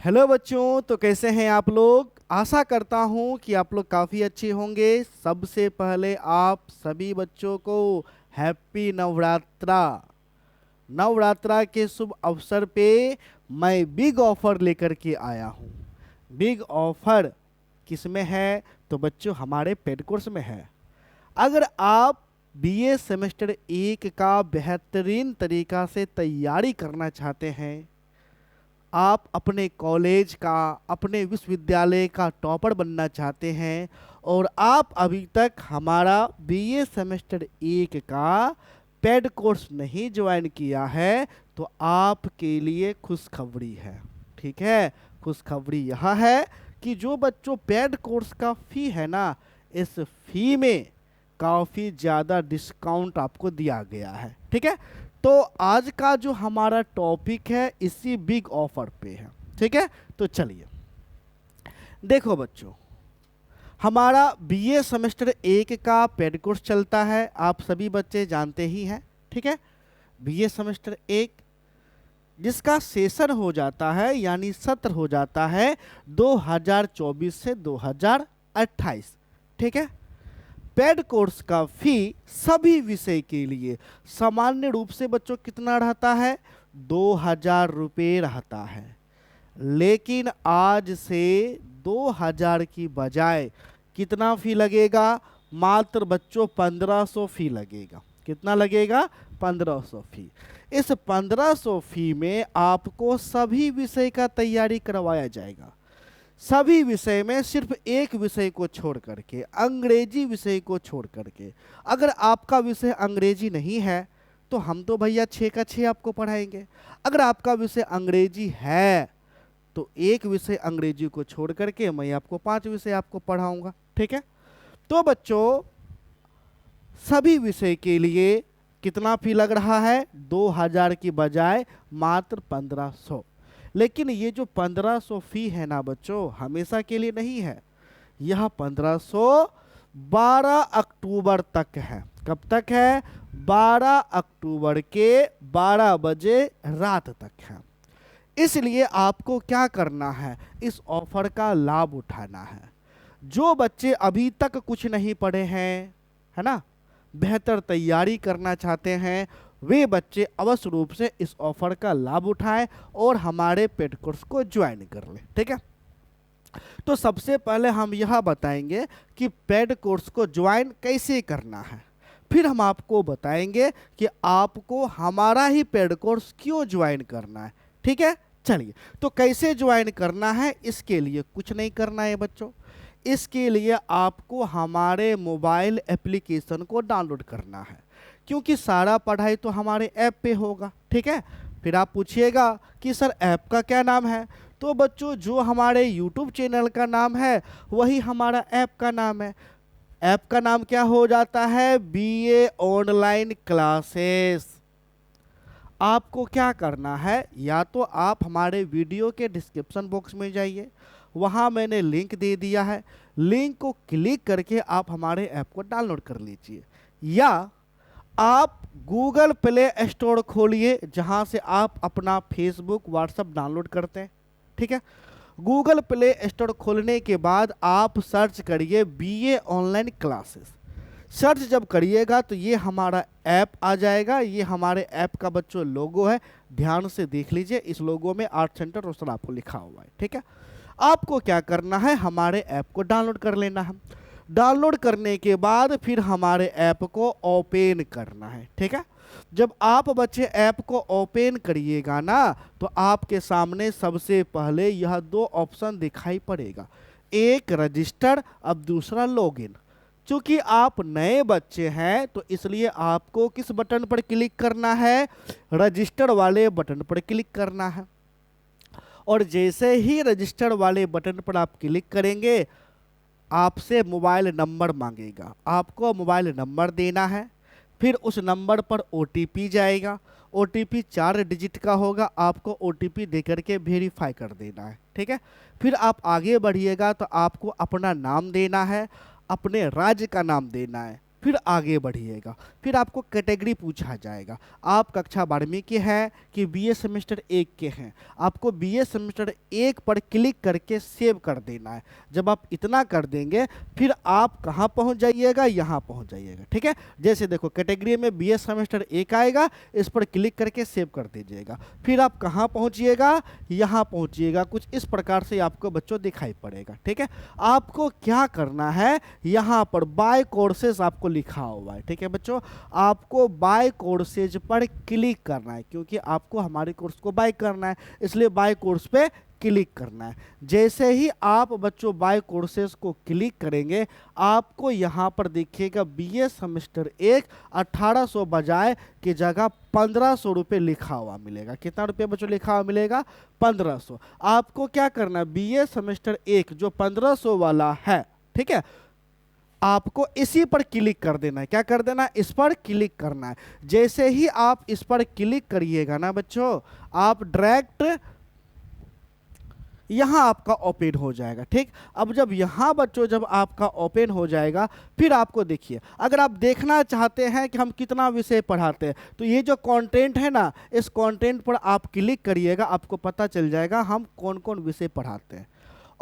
Hello बच्चों, तो कैसे हैं आप लोग। आशा करता हूं कि आप लोग काफ़ी अच्छे होंगे। सबसे पहले आप सभी बच्चों को हैप्पी नवरात्रा। नवरात्रा के शुभ अवसर पे मैं बिग ऑफर लेकर के आया हूं। बिग ऑफर किस में है? तो बच्चों हमारे पेड कोर्स में है। अगर आप बीए सेमेस्टर 1 का बेहतरीन तरीका से तैयारी करना चाहते हैं, आप अपने कॉलेज का, अपने विश्वविद्यालय का टॉपर बनना चाहते हैं और आप अभी तक हमारा बीए सेमेस्टर 1 का पेड कोर्स नहीं ज्वाइन किया है, तो आपके लिए खुशखबरी है। ठीक है, खुशखबरी यह है कि जो बच्चों पेड कोर्स का फी है ना, इस फी में काफ़ी ज़्यादा डिस्काउंट आपको दिया गया है। ठीक है, तो आज का जो हमारा टॉपिक है इसी बिग ऑफर पे है। ठीक है, तो चलिए देखो बच्चों, हमारा बीए सेमेस्टर 1 का पेड कोर्स चलता है, आप सभी बच्चे जानते ही हैं। ठीक है, बीए सेमेस्टर 1 जिसका सेशन हो जाता है यानी सत्र हो जाता है 2024 से 2028। ठीक है, पेड कोर्स का फी सभी विषय के लिए सामान्य रूप से बच्चों कितना रहता है? 2000 रुपये रहता है। लेकिन आज से 2000 की बजाय कितना फी लगेगा? मात्र बच्चों 1500 फी लगेगा। कितना लगेगा? 1500 फी। इस 1500 फी में आपको सभी विषय का तैयारी करवाया जाएगा। सभी विषय में सिर्फ एक विषय को छोड़ करके, अंग्रेजी विषय को छोड़ करके। अगर आपका विषय अंग्रेजी नहीं है तो हम तो भैया 6 का 6 आपको पढ़ाएंगे। अगर आपका विषय अंग्रेजी है तो एक विषय अंग्रेजी को छोड़ करके मैं आपको 5 विषय आपको पढ़ाऊंगा। ठीक है, तो बच्चों सभी विषय के लिए कितना फी लग रहा है? 2000 की बजाय मात्र 1500। लेकिन ये जो 1500 फी है ना बच्चों, हमेशा के लिए नहीं है। यह 1500 12 अक्टूबर तक है। कब तक है? 12 अक्टूबर के 12 बजे रात तक है। इसलिए आपको क्या करना है? इस ऑफर का लाभ उठाना है। जो बच्चे अभी तक कुछ नहीं पढ़े हैं, है ना, बेहतर तैयारी करना चाहते हैं, वे बच्चे अवश्य रूप से इस ऑफर का लाभ उठाएं और हमारे पेड कोर्स को ज्वाइन कर लें। ठीक है, तो सबसे पहले हम यह बताएंगे कि पेड कोर्स को ज्वाइन कैसे करना है। फिर हम आपको बताएंगे कि आपको हमारा ही पेड कोर्स क्यों ज्वाइन करना है। ठीक है, चलिए तो कैसे ज्वाइन करना है, इसके लिए कुछ नहीं करना है बच्चों। इसके लिए आपको हमारे मोबाइल एप्लीकेशन को डाउनलोड करना है, क्योंकि सारा पढ़ाई तो हमारे ऐप पे होगा। ठीक है, फिर आप पूछिएगा कि सर ऐप का क्या नाम है? तो बच्चों जो हमारे यूट्यूब चैनल का नाम है वही हमारा ऐप का नाम है। ऐप का नाम क्या हो जाता है? BA online classes. आपको क्या करना है? या तो आप हमारे वीडियो के डिस्क्रिप्शन बॉक्स में जाइए, वहाँ मैंने लिंक दे दिया है, लिंक को क्लिक करके आप हमारे ऐप को डाउनलोड कर लीजिए। या आप गूगल प्ले स्टोर खोलिए, जहाँ से आप अपना फेसबुक व्हाट्सएप डाउनलोड करते हैं। ठीक है, गूगल प्ले स्टोर खोलने के बाद आप सर्च करिए बीए ऑनलाइन क्लासेस। सर्च जब करिएगा तो ये हमारा ऐप आ जाएगा। ये हमारे ऐप का बच्चों लोगो है, ध्यान से देख लीजिए। इस लोगो में आर्ट सेंटर रोस्टर आपको लिखा हुआ है। ठीक है, आपको क्या करना है? हमारे ऐप को डाउनलोड कर लेना है। डाउनलोड करने के बाद फिर हमारे ऐप को ओपन करना है। ठीक है, जब आप बच्चे ऐप को ओपन करिएगा ना, तो आपके सामने सबसे पहले यह 2 ऑप्शन दिखाई पड़ेगा, एक रजिस्टर, अब दूसरा लॉगिन। चूंकि आप नए बच्चे हैं तो इसलिए आपको किस बटन पर क्लिक करना है? रजिस्टर वाले बटन पर क्लिक करना है। और जैसे ही रजिस्टर वाले बटन पर आप क्लिक करेंगे, आपसे मोबाइल नंबर मांगेगा, आपको मोबाइल नंबर देना है। फिर उस नंबर पर ओटीपी जाएगा, ओटीपी 4 डिजिट का होगा, आपको ओटीपी दे करके वेरीफाई कर देना है। ठीक है, फिर आप आगे बढ़िएगा तो आपको अपना नाम देना है, अपने राज्य का नाम देना है, फिर आगे बढ़िएगा, फिर आपको कैटेगरी पूछा जाएगा, आप कक्षा 12वीं के हैं कि बीए सेमेस्टर 1 के हैं। आपको बीए सेमेस्टर 1 पर क्लिक करके सेव कर देना है। जब आप इतना कर देंगे फिर आप कहाँ पहुँच जाइएगा, यहाँ पहुँच जाइएगा। ठीक है, जैसे देखो कैटेगरी में बीए सेमेस्टर 1 आएगा, इस पर क्लिक करके सेव कर दीजिएगा। फिर आप कहाँ पहुँचिएगा, यहाँ पहुँचिएगा। कुछ इस प्रकार से आपको बच्चों दिखाई पड़ेगा। ठीक है, आपको क्या करना है, यहाँ पर बाय कोर्सेज आपको लिखा हुआ है। ठीक है बच्चों, आपको बाय कोर्सेज पर क्लिक करना है, क्योंकि आपको हमारे कोर्स को बाय करना है, इसलिए बाय कोर्स पे क्लिक करना है। जैसे ही आप बच्चों बाय कोर्सेज को क्लिक करेंगे, आपको यहाँ पर देखिएगा बीए सेमेस्टर 1 1800 बजाय की जगह 1500 रुपये लिखा हुआ मिलेगा। कितना रुपये बच्चों लिखा हुआ मिलेगा, 1500। आपको क्या करना है, बीए सेमेस्टर 1 जो 1500 वाला है, ठीक है, आपको इसी पर क्लिक कर देना है। क्या कर देना है, इस पर क्लिक करना है। जैसे ही आप इस पर क्लिक करिएगा ना बच्चों, आप डायरेक्ट यहां आपका ओपन हो जाएगा। ठीक, अब जब यहां बच्चों जब आपका ओपन हो जाएगा, फिर आपको देखिए, अगर आप देखना चाहते हैं कि हम कितना विषय पढ़ाते हैं, तो ये जो कंटेंट है ना, इस कंटेंट पर आप क्लिक करिएगा, आपको पता चल जाएगा हम कौन कौन विषय पढ़ाते हैं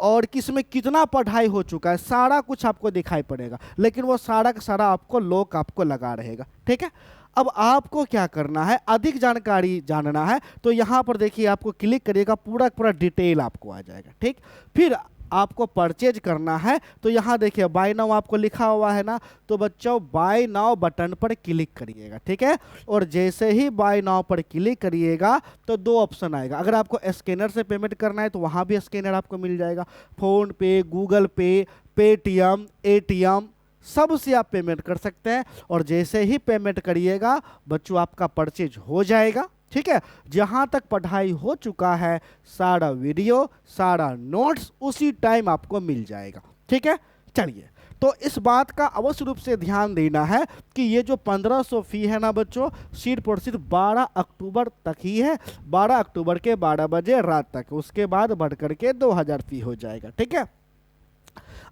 और किसमें कितना पढ़ाई हो चुका है, सारा कुछ आपको दिखाई पड़ेगा। लेकिन वो सारा का सारा आपको लॉक आपको लगा रहेगा। ठीक है, अब आपको क्या करना है, अधिक जानकारी जानना है तो यहाँ पर देखिए आपको क्लिक करिएगा, पूरा पूरा डिटेल आपको आ जाएगा। ठीक, फिर आपको परचेज करना है तो यहाँ देखिए बाय नाउ आपको लिखा हुआ है ना, तो बच्चों बाय नाउ बटन पर क्लिक करिएगा। ठीक है, और जैसे ही बाय नाउ पर क्लिक करिएगा तो दो ऑप्शन आएगा। अगर आपको स्कैनर से पेमेंट करना है तो वहाँ भी स्कैनर आपको मिल जाएगा, फ़ोन पे, गूगल पे, पेटीएम, एटीएम सबसे आप पेमेंट कर सकते हैं। और जैसे ही पेमेंट करिएगा बच्चों आपका परचेज हो जाएगा। ठीक है, जहां तक पढ़ाई हो चुका है सारा वीडियो, सारा नोट्स उसी टाइम आपको मिल जाएगा। ठीक है, चलिए, तो इस बात का अवश्य रूप से ध्यान देना है कि ये जो 1500 फी है ना बच्चों, सिर्फ और सिर्फ 12 अक्टूबर तक ही है। 12 अक्टूबर के 12 बजे रात तक, उसके बाद बढ़ करके 2000 फी हो जाएगा। ठीक है,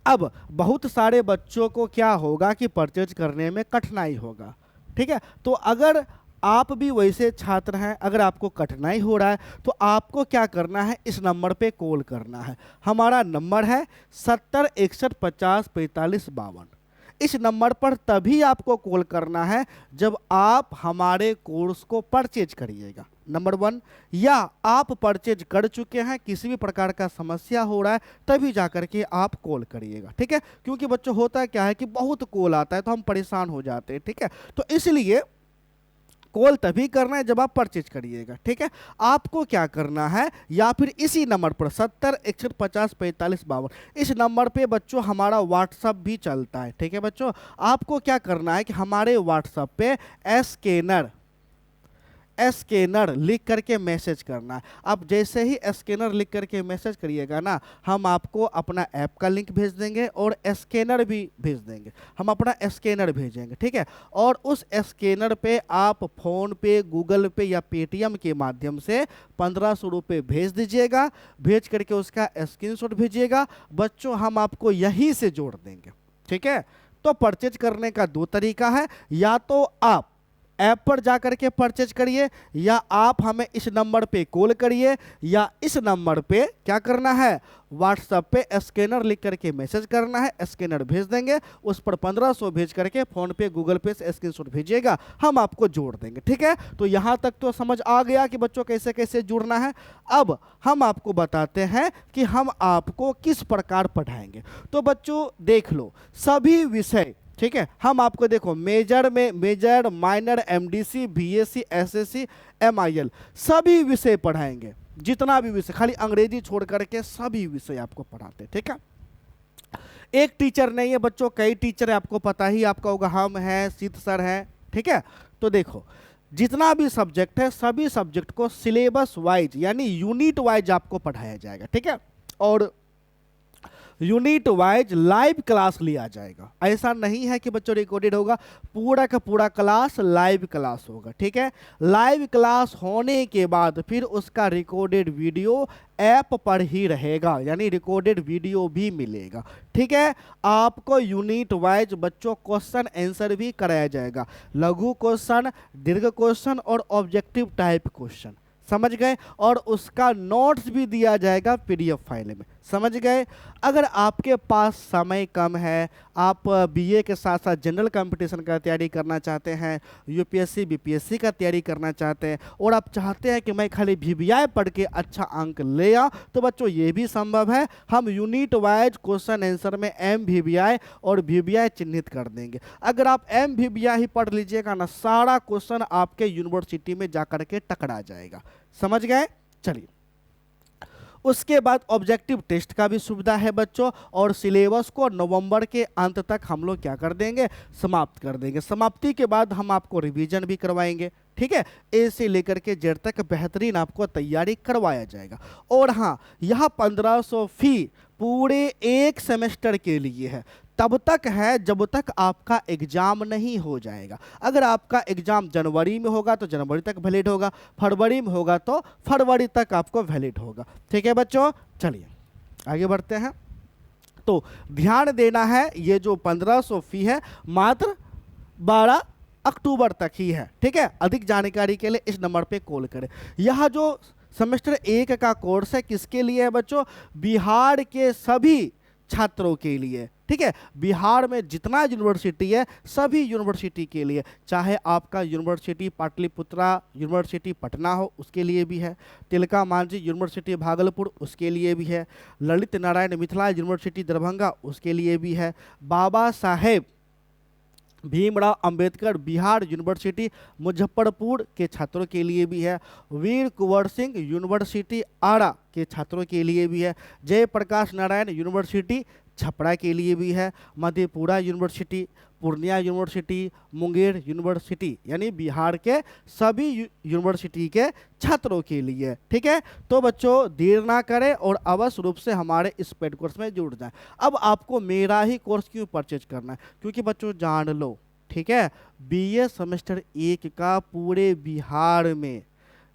अब बहुत सारे बच्चों को क्या होगा कि परचेज करने में कठिनाई होगा। ठीक है, तो अगर आप भी वैसे छात्र हैं, अगर आपको कठिनाई हो रहा है तो आपको क्या करना है, इस नंबर पे कॉल करना है। हमारा नंबर है 70 61 50 45 52। इस नंबर पर तभी आपको कॉल करना है जब आप हमारे कोर्स को परचेज करिएगा, नंबर 1, या आप परचेज कर चुके हैं, किसी भी प्रकार का समस्या हो रहा है तभी जाकर के आप कॉल करिएगा। ठीक है, क्योंकि बच्चों होता क्या है कि बहुत कॉल आता है तो हम परेशान हो जाते हैं। ठीक है, तो इसलिए कॉल तभी करना है जब आप परचेज करिएगा। ठीक है, आपको क्या करना है, या फिर इसी नंबर पर 70 61 50 45 52 इस नंबर पे बच्चों हमारा व्हाट्सअप भी चलता है। ठीक है बच्चों, आपको क्या करना है कि हमारे व्हाट्सअप पे स्कैनर लिख करके मैसेज करना है। अब जैसे ही स्कैनर लिख करके मैसेज करिएगा ना, हम आपको अपना ऐप का लिंक भेज देंगे और स्कैनर भी भेज देंगे। हम अपना स्कैनर भेजेंगे। ठीक है, और उस स्कैनर पे आप फ़ोन पे, गूगल पे या पेटीएम के माध्यम से 1500 रुपये भेज दीजिएगा। भेज करके उसका स्क्रीनशॉट भेजिएगा। बच्चों हम आपको यहीं से जोड़ देंगे। ठीक है, तो परचेज करने का दो तरीका है, या तो आप ऐप पर जाकर के परचेज करिए, या आप हमें इस नंबर पे कॉल करिए, या इस नंबर पे क्या करना है, व्हाट्सएप पे स्कैनर लिख करके मैसेज करना है, स्कैनर भेज देंगे, उस पर 1500 भेज करके फ़ोन पे, गूगल पे से स्क्रीनशॉट भेजिएगा, हम आपको जोड़ देंगे। ठीक है, तो यहाँ तक तो समझ आ गया कि बच्चों कैसे कैसे जुड़ना है। अब हम आपको बताते हैं कि हम आपको किस प्रकार पढ़ाएंगे। तो बच्चों देख लो, सभी विषय, ठीक है, हम आपको देखो major, minor, MDC, BSC, SSC, MIL सभी विषय पढ़ाएंगे। जितना भी विषय, खाली अंग्रेजी छोड़ करके सभी विषय आपको पढ़ाते हैं। ठीक है, एक टीचर नहीं है बच्चों, कई टीचर है, आपको पता ही आपका होगा, हम हैं, सिद्ध सर हैं। ठीक है, तो देखो जितना भी सब्जेक्ट है सभी सब्जेक्ट को सिलेबस वाइज यानी यूनिट वाइज आपको पढ़ाया जाएगा। ठीक है, और यूनिट वाइज लाइव क्लास लिया जाएगा। ऐसा नहीं है कि बच्चों रिकॉर्डेड होगा, पूरा का पूरा क्लास लाइव क्लास होगा। ठीक है, लाइव क्लास होने के बाद फिर उसका रिकॉर्डेड वीडियो ऐप पर ही रहेगा, यानी रिकॉर्डेड वीडियो भी मिलेगा। ठीक है, आपको यूनिट वाइज बच्चों क्वेश्चन आंसर भी कराया जाएगा, लघु क्वेश्चन, दीर्घ क्वेश्चन और ऑब्जेक्टिव टाइप क्वेश्चन, समझ गए। और उसका नोट्स भी दिया जाएगा पीडीएफ फाइल में, समझ गए। अगर आपके पास समय कम है, आप बीए के साथ साथ जनरल कंपटीशन का तैयारी करना चाहते हैं, यूपीएससी बीपीएससी का तैयारी करना चाहते हैं, और आप चाहते हैं कि मैं खाली वीवीआई पढ़ के अच्छा अंक ले आऊं, तो बच्चों ये भी संभव है। हम यूनिट वाइज क्वेश्चन आंसर में एम वीवीआई और वीवीआई चिन्हित कर देंगे। अगर आप एम वीवीआई ही पढ़ लीजिएगा ना, सारा क्वेश्चन आपके यूनिवर्सिटी में जाकर के टकरा जाएगा, समझ गए। चलिए, उसके बाद ऑब्जेक्टिव टेस्ट का भी सुविधा है बच्चों, और सिलेबस को नवंबर के अंत तक हम लोग क्या कर देंगे, समाप्त कर देंगे। समाप्ति के बाद हम आपको रिवीजन भी करवाएंगे। ठीक है, ए से लेकर के जेड तक बेहतरीन आपको तैयारी करवाया जाएगा। और हाँ, यह 1500 फी पूरे एक सेमेस्टर के लिए है, तब तक है जब तक आपका एग्जाम नहीं हो जाएगा। अगर आपका एग्जाम जनवरी में होगा तो जनवरी तक वैलिड होगा, फरवरी में होगा तो फरवरी तक आपको वैलिड होगा। ठीक है बच्चों, चलिए आगे बढ़ते हैं। तो ध्यान देना है, ये जो 1500 फी है मात्र 12 अक्टूबर तक ही है। ठीक है, अधिक जानकारी के लिए इस नंबर पे कॉल करें। यह जो सेमेस्टर 1 का कोर्स है किसके लिए है बच्चों, बिहार के सभी छात्रों के लिए। ठीक है, बिहार में जितना यूनिवर्सिटी है सभी यूनिवर्सिटी के लिए, चाहे आपका यूनिवर्सिटी पाटलिपुत्रा यूनिवर्सिटी पटना हो उसके लिए भी है, तिलका मांझी यूनिवर्सिटी भागलपुर उसके लिए भी है, ललित नारायण मिथिला यूनिवर्सिटी दरभंगा उसके लिए भी है, बाबा साहेब भीमराव अंबेडकर बिहार यूनिवर्सिटी मुजफ्फरपुर के छात्रों के लिए भी है, वीर कुंवर सिंह यूनिवर्सिटी आरा के छात्रों के लिए भी है, जयप्रकाश नारायण यूनिवर्सिटी छपरा के लिए भी है, Madhepura university, Purnia university, Munger university, यानी बिहार के सभी यूनिवर्सिटी के छात्रों के लिए। ठीक है, तो बच्चों देर ना करें और अवश्य रूप से हमारे इस पेड कोर्स में जुड़ जाएं। अब आपको मेरा ही कोर्स क्यों परचेज करना है, क्योंकि बच्चों जान लो, ठीक है, बीए सेमेस्टर 1 का पूरे बिहार में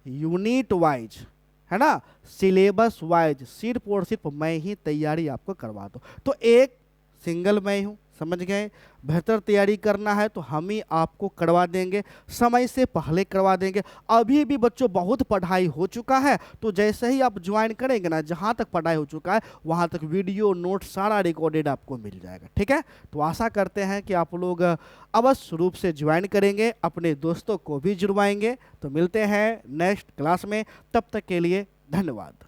यूनिट वाइज, है ना, सिलेबस वाइज सिर्फ और सिर्फ मैं ही तैयारी आपको करवा दूँ। तो एक सिंगल मैं हूँ, समझ गए। बेहतर तैयारी करना है तो हम ही आपको करवा देंगे, समय से पहले करवा देंगे। अभी भी बच्चों बहुत पढ़ाई हो चुका है, तो जैसे ही आप ज्वाइन करेंगे ना, जहाँ तक पढ़ाई हो चुका है वहाँ तक वीडियो नोट सारा रिकॉर्डेड आपको मिल जाएगा। ठीक है, तो आशा करते हैं कि आप लोग अवश्य रूप से ज्वाइन करेंगे, अपने दोस्तों को भी जुड़वाएंगे। तो मिलते हैं नेक्स्ट क्लास में, तब तक के लिए धन्यवाद।